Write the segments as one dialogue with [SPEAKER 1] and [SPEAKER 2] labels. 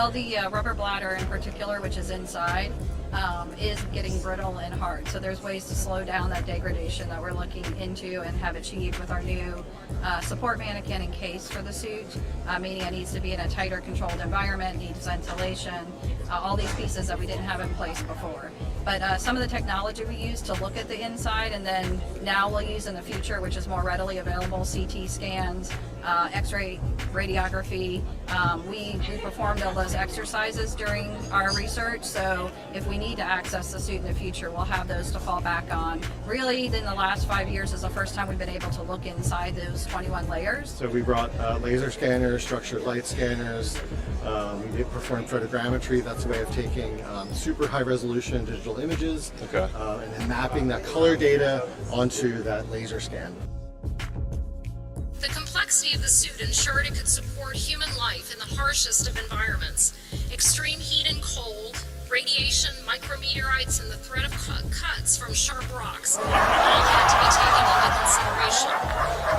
[SPEAKER 1] Well, the rubber bladder in particular, which is inside, is getting brittle and hard. So there's ways to slow down that degradation that we're looking into and have achieved with our new support mannequin and case for the suit, meaning it needs to be in a tighter controlled environment, needs ventilation, all these pieces that we didn't have in place before. But some of the technology we use to look at the inside, and then now we'll use in the future, which is more readily available, CT scans, X-ray radiography. We performed all those exercises during our research, so if we need to access the suit in the future, we'll have those to fall back on. Really, in the last 5 years is the first time we've been able to look inside those 21 layers.
[SPEAKER 2] So we brought laser scanners, structured light scanners, we performed photogrammetry. That's a way of taking super high resolution digital images, and then mapping that color data onto that laser scan.
[SPEAKER 3] The complexity of the suit ensured it could support human life in the harshest of environments. Extreme heat and cold, radiation, micrometeorites, and the threat of cuts from sharp rocks all had to be taken into consideration.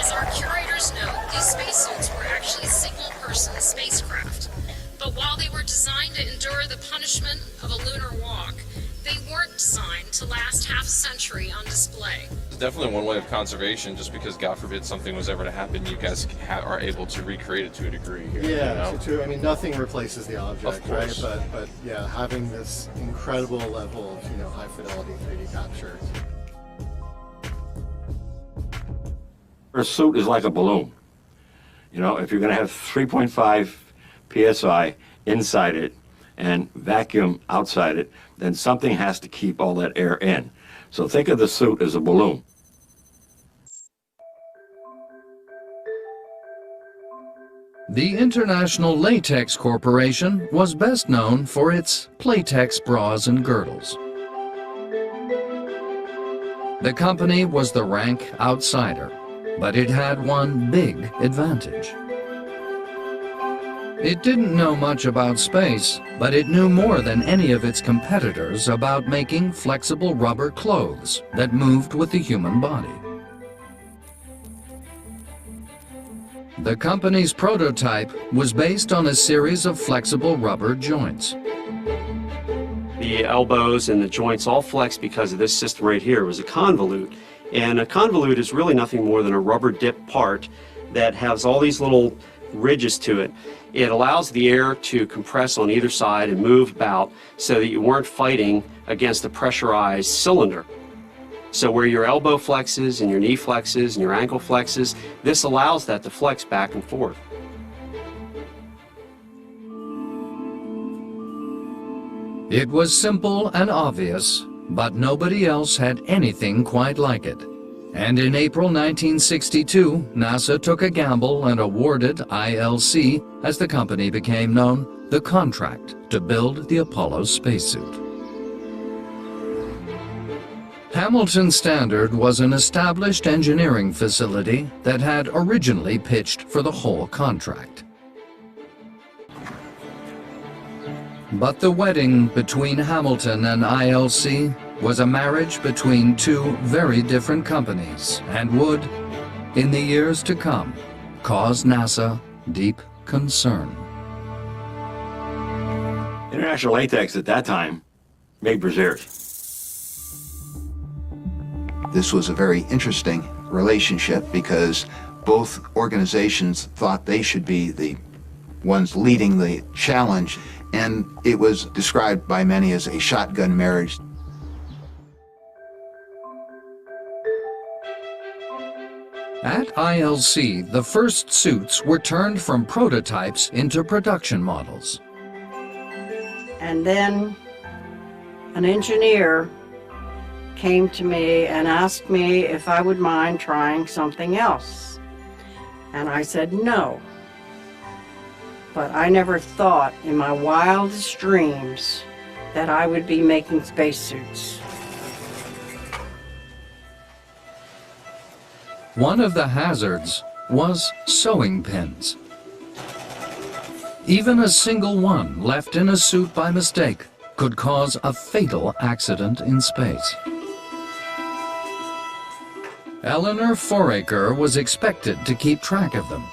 [SPEAKER 3] As our curators note, these spacesuits were actually single-person spacecraft. But while they were designed to endure the punishment of a lunar walk, they weren't designed to last half a century on display.
[SPEAKER 4] It's definitely one way of conservation, just because God forbid something was ever to happen, you guys are able to recreate it to a degree here.
[SPEAKER 2] Yeah,
[SPEAKER 4] you know?
[SPEAKER 2] I mean, nothing replaces the object,
[SPEAKER 4] Of course.
[SPEAKER 2] right? But yeah, having this incredible level of, high fidelity 3D capture.
[SPEAKER 5] A suit is like a balloon. If you're going to have 3.5 psi inside it and vacuum outside it, then something has to keep all that air in. So think of the suit as a balloon.
[SPEAKER 6] The International Latex Corporation was best known for its Playtex bras and girdles. The company was the rank outsider, but it had one big advantage. It didn't know much about space, but it knew more than any of its competitors about making flexible rubber clothes that moved with the human body. The company's prototype was based on a series of flexible rubber joints.
[SPEAKER 7] The elbows and the joints all flex because of this system right here. It was a convolute, and a convolute is really nothing more than a rubber dip part that has all these little ridges to it. It allows the air to compress on either side and move about so that you weren't fighting against a pressurized cylinder. So where your elbow flexes and your knee flexes and your ankle flexes, this allows that to flex back and forth.
[SPEAKER 6] It was simple and obvious, but nobody else had anything quite like it. And in April 1962, NASA took a gamble and awarded ILC, as the company became known, the contract to build the Apollo spacesuit. Hamilton Standard was an established engineering facility that had originally pitched for the whole contract. But the wedding between Hamilton and ILC was a marriage between two very different companies and would, in the years to come, cause NASA deep concern.
[SPEAKER 5] International Latex at that time made brassieres.
[SPEAKER 8] This was a very interesting relationship because both organizations thought they should be the ones leading the challenge, and it was described by many as a shotgun marriage.
[SPEAKER 6] At ILC, the first suits were turned from prototypes into production models.
[SPEAKER 9] And then an engineer came to me and asked me if I would mind trying something else. And I said no. But I never thought in my wildest dreams that I would be making spacesuits.
[SPEAKER 6] One of the hazards was sewing pins. Even a single one left in a suit by mistake could cause a fatal accident in space. Eleanor Foraker was expected to keep track of them.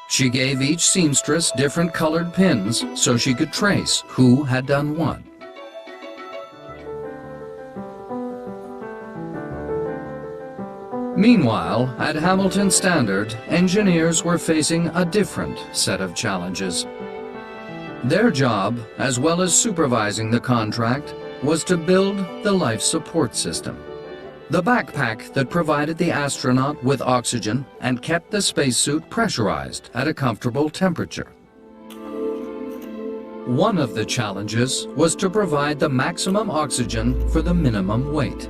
[SPEAKER 6] She gave each seamstress different colored pins so she could trace who had done what. Meanwhile, at Hamilton Standard, engineers were facing a different set of challenges. Their job, as well as supervising the contract, was to build the life support system, the backpack that provided the astronaut with oxygen and kept the spacesuit pressurized at a comfortable temperature. One of the challenges was to provide the maximum oxygen for the minimum weight.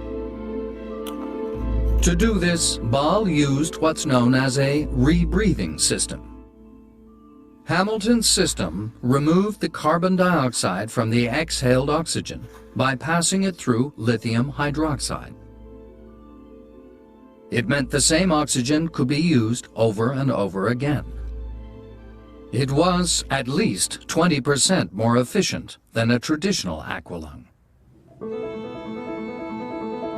[SPEAKER 6] To do this, Ball used what's known as a rebreathing system. Hamilton's system removed the carbon dioxide from the exhaled oxygen by passing it through lithium hydroxide. It meant the same oxygen could be used over and over again. It was at least 20% more efficient than a traditional aqualung.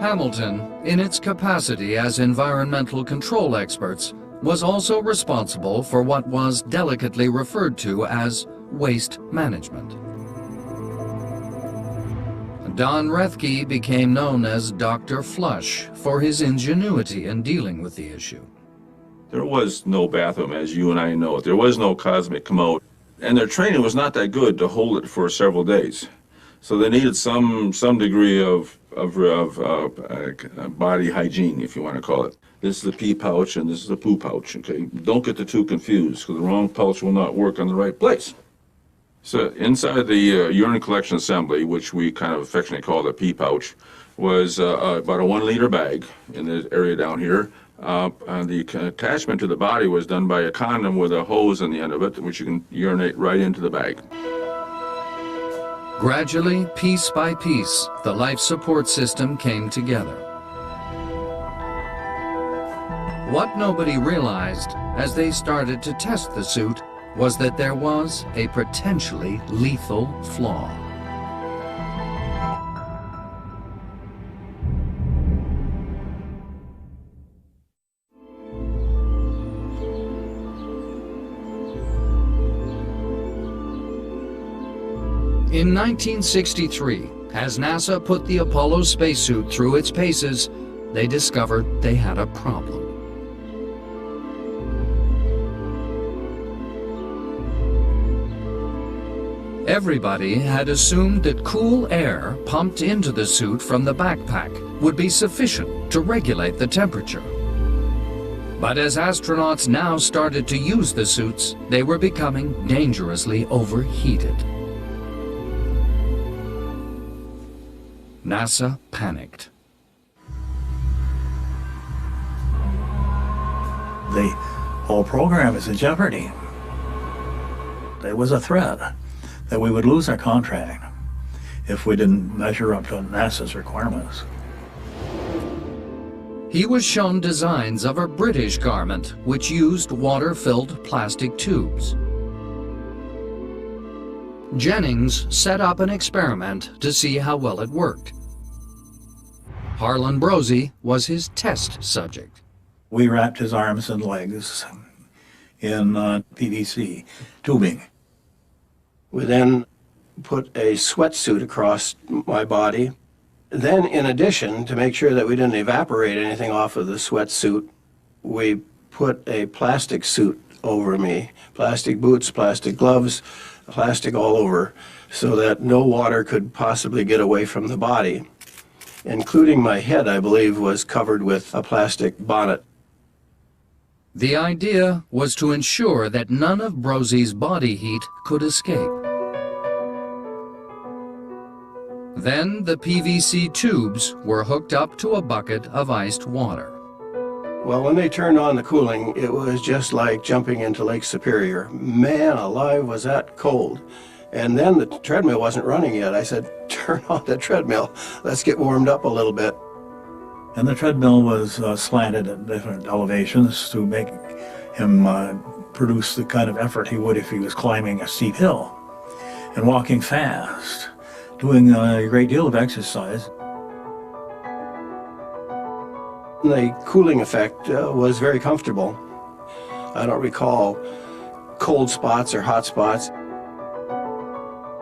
[SPEAKER 6] Hamilton, in its capacity as environmental control experts, was also responsible for what was delicately referred to as waste management. Don Rethke became known as Dr. Flush for his ingenuity in dealing with the issue.
[SPEAKER 10] There was no bathroom, as you and I know. There was no cosmic commode. And their training was not that good to hold it for several days. So they needed some degree of body hygiene, if you want to call it. This is the pee pouch and this is the poo pouch, okay? Don't get the two confused, because the wrong pouch will not work on the right place. So inside the urine collection assembly, which we kind of affectionately call the pee pouch, was about a 1 liter bag in the area down here. And the attachment to the body was done by a condom with a hose on the end of it, which you can urinate right into the bag.
[SPEAKER 6] Gradually, piece by piece, the life support system came together. What nobody realized as they started to test the suit was that there was a potentially lethal flaw. In 1963, as NASA put the Apollo spacesuit through its paces, they discovered they had a problem. Everybody had assumed that cool air pumped into the suit from the backpack would be sufficient to regulate the temperature. But as astronauts now started to use the suits, they were becoming dangerously overheated. NASA panicked.
[SPEAKER 11] The whole program is in jeopardy. It was a threat that we would lose our contract if we didn't measure up to NASA's requirements.
[SPEAKER 6] He was shown designs of a British garment which used water-filled plastic tubes. Jennings set up an experiment to see how well it worked. Harlan Brosey was his test subject.
[SPEAKER 11] We wrapped his arms and legs in PVC tubing.
[SPEAKER 12] We then put a sweatsuit across my body. Then, in addition, to make sure that we didn't evaporate anything off of the sweatsuit, we put a plastic suit over me. Plastic boots, plastic gloves, plastic all over, so that no water could possibly get away from the body. Including my head, I believe, was covered with a plastic bonnet.
[SPEAKER 6] The idea was to ensure that none of Brosey's body heat could escape. Then the PVC tubes were hooked up to a bucket of iced water.
[SPEAKER 12] Well, when they turned on the cooling, it was just like jumping into Lake Superior. Man alive, was that cold. And then the treadmill wasn't running yet. I said, turn on the treadmill. Let's get warmed up a little bit.
[SPEAKER 11] And the treadmill was slanted at different elevations to make him produce the kind of effort he would if he was climbing a steep hill and walking fast, doing a great deal of exercise.
[SPEAKER 12] The cooling effect was very comfortable. I don't recall cold spots or hot spots.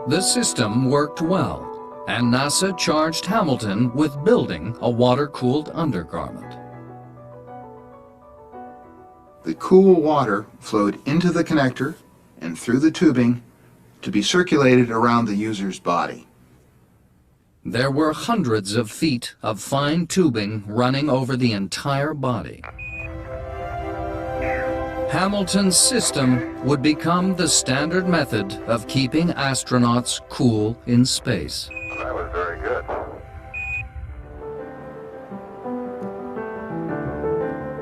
[SPEAKER 6] The system worked well, and NASA charged Hamilton with building a water-cooled undergarment.
[SPEAKER 8] The cool water flowed into the connector and through the tubing to be circulated around the user's body.
[SPEAKER 6] There were hundreds of feet of fine tubing running over the entire body. Hamilton's system would become the standard method of keeping astronauts cool in space.
[SPEAKER 5] That was very good.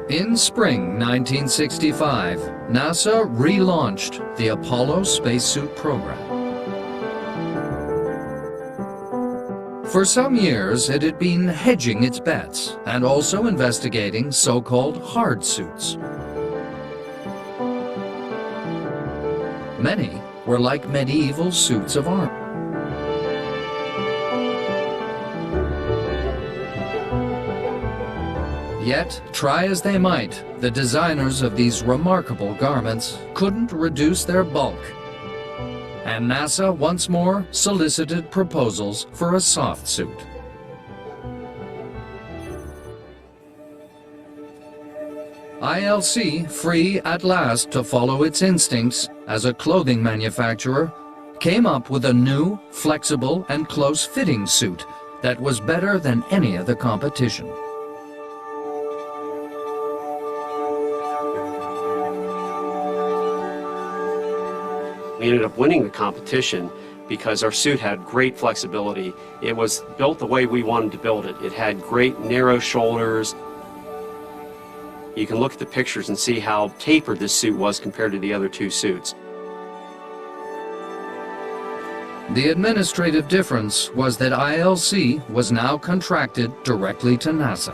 [SPEAKER 6] In spring 1965, NASA relaunched the Apollo spacesuit program. For some years, it had been hedging its bets and also investigating so-called hard suits. Many were like medieval suits of armor. Yet, try as they might, the designers of these remarkable garments couldn't reduce their bulk. And NASA once more solicited proposals for a soft suit. ILC, free at last to follow its instincts as a clothing manufacturer, came up with a new, flexible, and close-fitting suit that was better than any of the competition.
[SPEAKER 7] We ended up winning the competition because our suit had great flexibility. It was built the way we wanted to build it. It had great narrow shoulders. You can look at the pictures and see how tapered this suit was compared to the other two suits.
[SPEAKER 6] The administrative difference was that ILC was now contracted directly to NASA.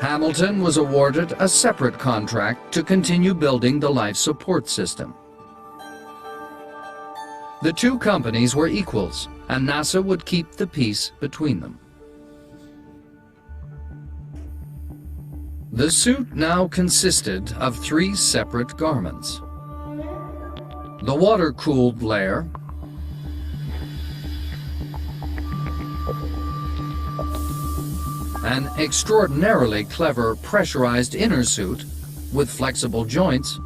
[SPEAKER 6] Hamilton was awarded a separate contract to continue building the life support system. The two companies were equals, and NASA would keep the peace between them. The suit now consisted of 3 separate garments. The water-cooled layer, an extraordinarily clever pressurized inner suit with flexible joints,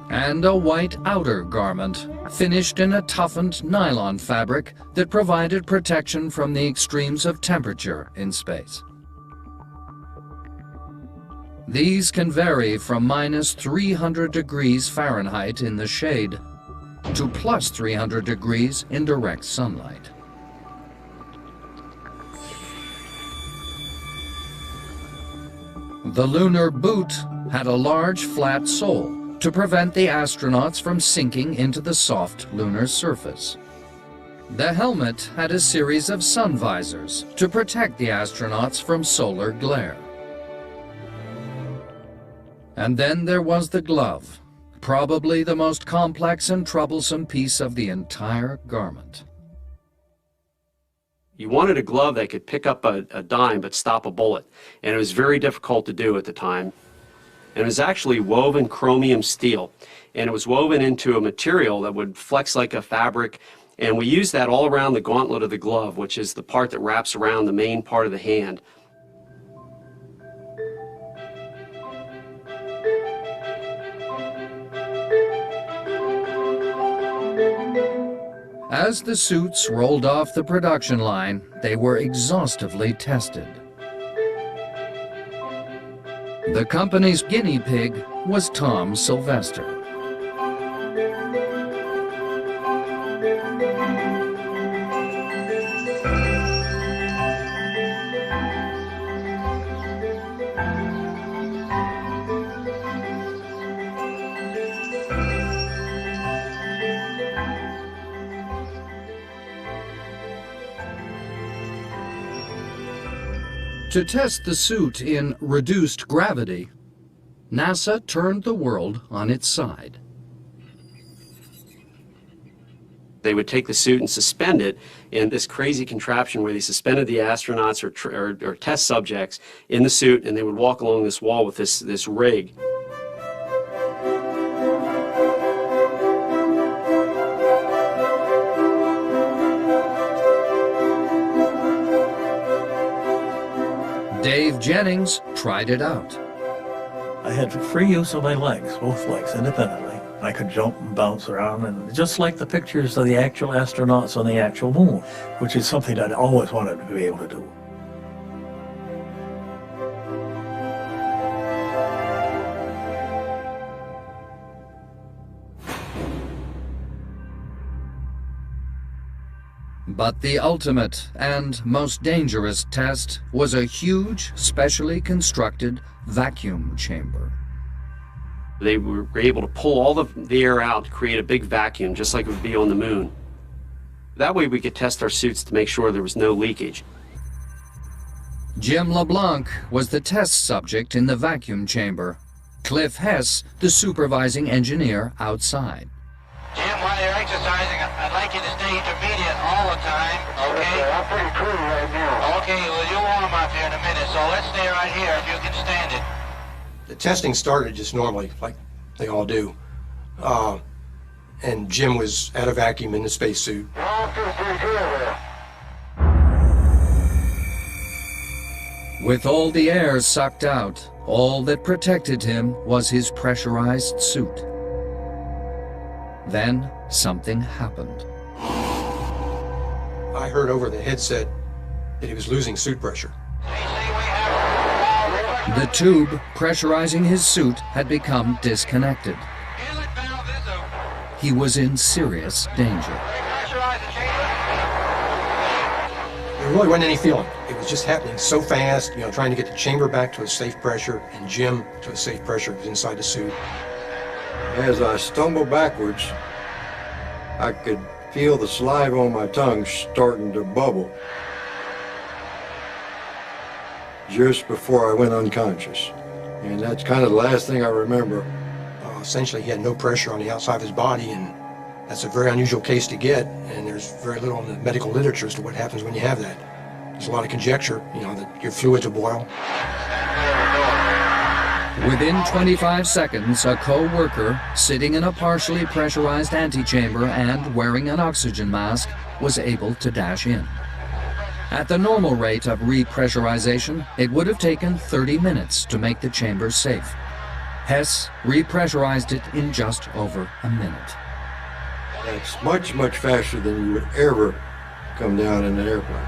[SPEAKER 6] and a white outer garment finished in a toughened nylon fabric that provided protection from the extremes of temperature in space. These can vary from minus 300 degrees Fahrenheit in the shade to plus 300 degrees in direct sunlight. The lunar boot had a large flat sole to prevent the astronauts from sinking into the soft lunar surface. The helmet had a series of sun visors to protect the astronauts from solar glare. And then there was the glove, probably the most complex and troublesome piece of the entire garment.
[SPEAKER 7] You wanted a glove that could pick up a dime but stop a bullet, and it was very difficult to do at the time. And it was actually woven chromium steel, and it was woven into a material that would flex like a fabric, and we used that all around the gauntlet of the glove, which is the part that wraps around the main part of the hand.
[SPEAKER 6] As the suits rolled off the production line, they were exhaustively tested. The company's guinea pig was Tom Sylvester. To test the suit in reduced gravity, NASA turned the world on its side.
[SPEAKER 7] They would take the suit and suspend it in this crazy contraption where they suspended the astronauts or test subjects in the suit, and they would walk along this wall with this rig.
[SPEAKER 6] Dave Jennings tried it out.
[SPEAKER 11] I had free use of my legs, both legs, independently. I could jump and bounce around, and just like the pictures of the actual astronauts on the actual moon, which is something I'd always wanted to be able to do.
[SPEAKER 6] But the ultimate and most dangerous test was a huge, specially constructed vacuum chamber.
[SPEAKER 7] They were able to pull all the air out to create a big vacuum, just like it would be on the moon. That way we could test our suits to make sure there was no leakage.
[SPEAKER 6] Jim LeBlanc was the test subject in the vacuum chamber. Cliff Hess, the supervising engineer outside.
[SPEAKER 13] Jim, while you're exercising, I'd like you to stay intermediate all the time, okay? I'm pretty cool right now. Okay, well, you'll warm up here in a minute, so let's stay right here if you can stand it.
[SPEAKER 12] The testing started just normally, like they all do. And Jim was at a vacuum in the spacesuit.
[SPEAKER 6] With all the air sucked out, all that protected him was his pressurized suit. Then something happened.
[SPEAKER 12] I heard over the headset that he was losing suit pressure.
[SPEAKER 6] The tube pressurizing his suit had become disconnected. He was in serious danger.
[SPEAKER 12] There really wasn't any feeling. It was just happening so fast, trying to get the chamber back to a safe pressure and Jim to a safe pressure inside the suit.
[SPEAKER 5] As I stumbled backwards, I could feel the saliva on my tongue starting to bubble just before I went unconscious. And that's kind of the last thing I remember.
[SPEAKER 12] Essentially, he had no pressure on the outside of his body, and that's a very unusual case to get, and there's very little in the medical literature as to what happens when you have that. There's a lot of conjecture, that your fluids will boil.
[SPEAKER 6] Within 25 seconds, a co-worker, sitting in a partially pressurized antechamber and wearing an oxygen mask, was able to dash in. At the normal rate of repressurization, it would have taken 30 minutes to make the chamber safe. Hess repressurized it in just over a minute.
[SPEAKER 5] That's much, much faster than you would ever come down in an airplane.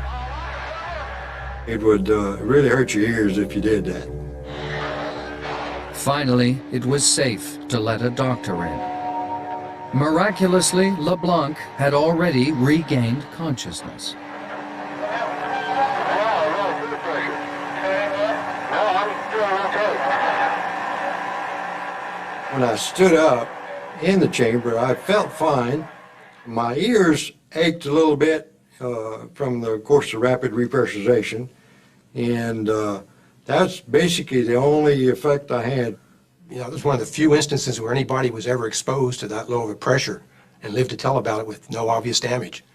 [SPEAKER 5] It would really hurt your ears if you did that.
[SPEAKER 6] Finally, it was safe to let a doctor in. Miraculously, LeBlanc had already regained consciousness.
[SPEAKER 5] When I stood up in the chamber, I felt fine. My ears ached a little bit from the course of rapid repressurization, and that's basically the only effect I had.
[SPEAKER 12] It was one of the few instances where anybody was ever exposed to that low of a pressure and lived to tell about it with no obvious damage.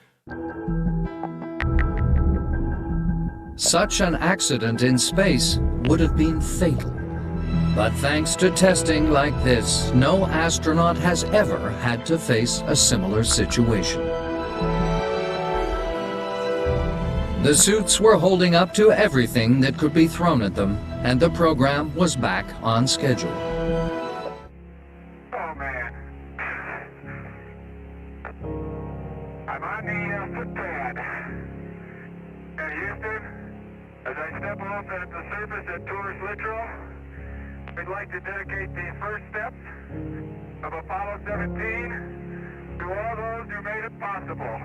[SPEAKER 6] Such an accident in space would have been fatal. But thanks to testing like this, no astronaut has ever had to face a similar situation. The suits were holding up to everything that could be thrown at them, and the program was back on schedule.
[SPEAKER 13] Oh, man. I'm on the footpad. At Houston, as I step off at the surface at Tourist Littrow, we'd like to dedicate the first steps of Apollo 17 to all those who made it possible.